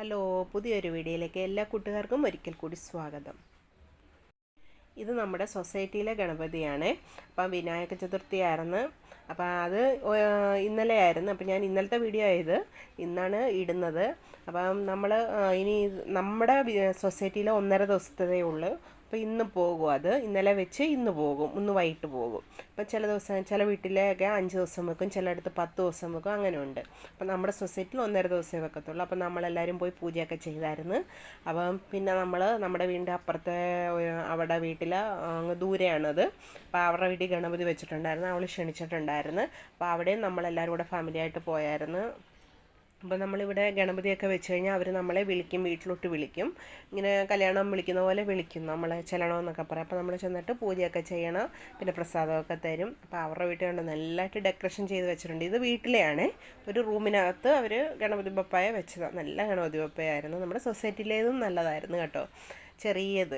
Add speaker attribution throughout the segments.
Speaker 1: Hello, പുതിയൊരു വീഡിയോയിലേക്ക് എല്ലാ കൂട്ടുകാർക്കും ഒരിക്കൽ കൂടി സ്വാഗതം. ഇത് നമ്മുടെ സൊസൈറ്റിയിലെ ഗണപതിയാണ്. അപ്പം വിനായക ചതുർത്ഥി ആയിരുന്നു. അപ്പം അത് ഇന്നലെ ആയിരുന്നു. അപ്പം ഞാൻ ഇന്നലത്തെ വീഡിയോ ആയത് ഇന്നാണ് ഇടുന്നത്. അപ്പം നമ്മൾ ഇനി നമ്മുടെ സൊസൈറ്റിയിൽ 1.5 ദിവസത്തതേ ഉള്ളൂ. അപ്പോൾ ഇന്ന് പോകും. അത് ഇന്നലെ വെച്ച് ഇന്ന് പോകും, ഇന്ന് വൈകിട്ട് പോകും. അപ്പം ചില ദിവസം ചില വീട്ടിലൊക്കെ 5 ദിവസം വെക്കും, ചിലയിടത്ത് 10 ദിവസം വെക്കും, അങ്ങനെ ഉണ്ട്. അപ്പം നമ്മുടെ സൊസൈറ്റിയിൽ 1.5 ദിവസമേ വെക്കത്തുള്ളൂ. അപ്പം നമ്മളെല്ലാവരും പോയി പൂജയൊക്കെ ചെയ്തായിരുന്നു. അപ്പം പിന്നെ നമ്മുടെ വീടിൻ്റെ അപ്പുറത്തെ അവിടെ വീട്ടിൽ അങ്ങ് ദൂരെയാണത്. അപ്പോൾ അവരുടെ വീട്ടിൽ ഗണപതി വെച്ചിട്ടുണ്ടായിരുന്നു, അവൾ ക്ഷണിച്ചിട്ടുണ്ടായിരുന്നു. അപ്പോൾ അവിടെയും നമ്മളെല്ലാവരും കൂടെ ഫാമിലി ആയിട്ട് പോയായിരുന്നു. അപ്പോൾ നമ്മളിവിടെ ഗണപതിയൊക്കെ വെച്ച് കഴിഞ്ഞാൽ അവർ നമ്മളെ വിളിക്കും, വീട്ടിലോട്ട് വിളിക്കും. ഇങ്ങനെ കല്യാണം വിളിക്കുന്ന പോലെ വിളിക്കും, നമ്മളെ ചെല്ലണമെന്നൊക്കെ പറയും. അപ്പോൾ നമ്മൾ ചെന്നിട്ട് പൂജയൊക്കെ ചെയ്യണം, പിന്നെ പ്രസാദമൊക്കെ തരും. അപ്പോൾ അവരുടെ വീട്ടിൽ കൊണ്ട് നല്ലതായിട്ട് ഡെക്കറേഷൻ ചെയ്ത് വെച്ചിട്ടുണ്ട്. ഇത് വീട്ടിലെയാണ്, ഒരു റൂമിനകത്ത് അവർ ഗണപതി ബപ്പായ വെച്ചതാണ്. നല്ല ഗണപതി ബപ്പയായിരുന്നു. നമ്മുടെ സൊസൈറ്റിയിലേതും നല്ലതായിരുന്നു കേട്ടോ. ചെറിയത്,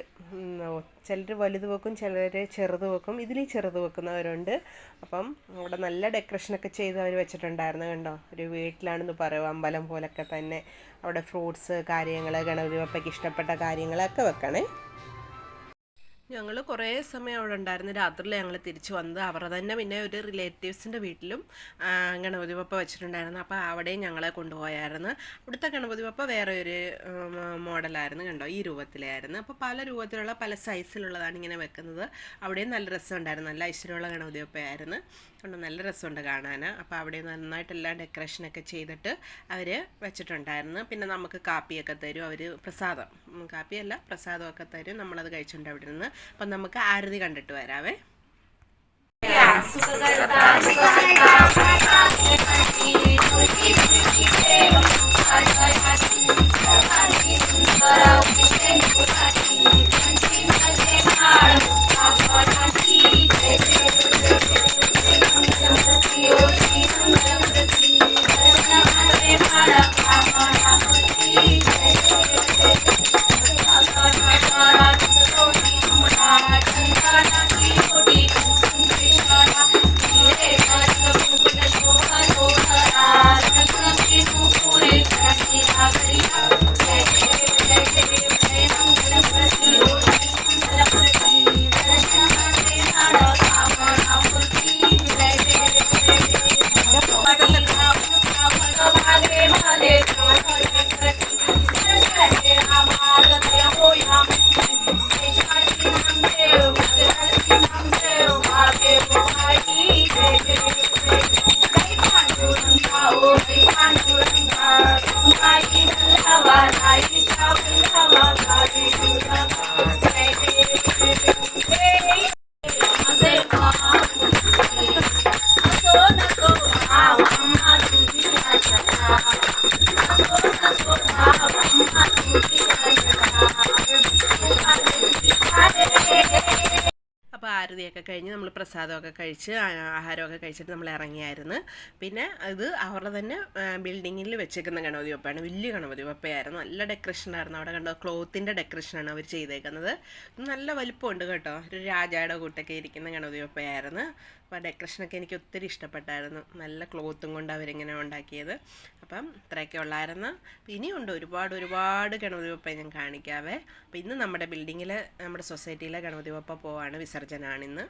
Speaker 1: ചിലർ വലുത് വെക്കും, ചിലർ ചെറുത് വെക്കും. ഇതിൽ ചെറുത് വെക്കുന്നവരുണ്ട്. അപ്പം അവിടെ നല്ല ഡെക്കറേഷനൊക്കെ ചെയ്ത് അവർ വെച്ചിട്ടുണ്ടായിരുന്നു കണ്ടോ. ഒരു വീട്ടിലാണെന്ന് പറയും, അമ്പലം പോലൊക്കെ തന്നെ. അവിടെ ഫ്രൂട്ട്സ് കാര്യങ്ങൾ, ഗണപതി ബപ്പയ്ക്ക് ഇഷ്ടപ്പെട്ട കാര്യങ്ങളൊക്കെ വെക്കണേ. ഞങ്ങൾ കുറേ സമയം അവിടെ ഉണ്ടായിരുന്നു. രാത്രിയിൽ ഞങ്ങൾ തിരിച്ചു വന്നത്. അവരുടെ തന്നെ പിന്നെ ഒരു റിലേറ്റീവ്സിൻ്റെ വീട്ടിലും ഗണപതി ബപ്പ വെച്ചിട്ടുണ്ടായിരുന്നു. അപ്പോൾ അവിടെയും ഞങ്ങളെ കൊണ്ടുപോയായിരുന്നു. ഇവിടുത്തെ ഗണപതി ബപ്പ വേറെ ഒരു മോഡലായിരുന്നു കണ്ടോ, ഈ രൂപത്തിലായിരുന്നു. അപ്പോൾ പല രൂപത്തിലുള്ള പല സൈസിലുള്ളതാണ് ഇങ്ങനെ വെക്കുന്നത്. അവിടെയും നല്ല രസമുണ്ടായിരുന്നു, നല്ല ഐശ്വര്യമുള്ള ഗണപതി ബപ്പയായിരുന്നു കണ്ടോ, നല്ല രസമുണ്ട് കാണാൻ. അപ്പോൾ അവിടെ നന്നായിട്ടെല്ലാം ഡെക്കറേഷനൊക്കെ ചെയ്തിട്ട് അവർ വെച്ചിട്ടുണ്ടായിരുന്നു. പിന്നെ നമുക്ക് കാപ്പിയൊക്കെ തരും അവർ, പ്രസാദം, കാപ്പിയല്ല പ്രസാദമൊക്കെ തരും. നമ്മളത് കഴിച്ചിട്ടുണ്ട് അവിടെ നിന്ന്. അപ്പം നമുക്ക് ആരതി കണ്ടിട്ട് വരാവേ. അപ്പോൾ ആരതിയൊക്കെ കഴിഞ്ഞ് നമ്മൾ പ്രസാദമൊക്കെ കഴിച്ച് ആഹാരമൊക്കെ കഴിച്ചിട്ട് നമ്മൾ ഇറങ്ങിയായിരുന്നു. പിന്നെ ഇത് അവരുടെ തന്നെ ബിൽഡിങ്ങിൽ വെച്ചേക്കുന്ന ഗണപതി ബപ്പയാണ്. വലിയ ഗണപതി ബപ്പയായിരുന്നു. നല്ല ഡെക്കറേഷനായിരുന്നു. അവിടെ കണ്ടോ, ക്ലോത്തിൻ്റെ ഡെക്കറേഷനാണ് അവർ ചെയ്തേക്കുന്നത്. നല്ല വലിപ്പമുണ്ട് കേട്ടോ. ഒരു രാജായുടെ കൂട്ടൊക്കെ ഇരിക്കുന്ന ഗണപതി ബപ്പയായിരുന്നു. അപ്പോൾ ഡെക്കറേഷനൊക്കെ എനിക്ക് ഒത്തിരി ഇഷ്ടപ്പെട്ടായിരുന്നു. നല്ല ക്ലോത്തും കൊണ്ട് അവരിങ്ങനെ ഉണ്ടാക്കിയത്. അപ്പം ഇത്രയൊക്കെ ഉള്ളായിരുന്നു. ഇനിയുണ്ട് ഒരുപാട് ഗണപതി ബപ്പ ഞാൻ കാണിക്കാവേ. അപ്പോൾ ഇന്ന് നമ്മുടെ ബിൽഡിങ്ങിൽ, നമ്മുടെ സൊസൈറ്റിയിലെ ഗണപതി ബപ്പ പോവാണ്, വിസർജനമാണ് ഇന്ന്.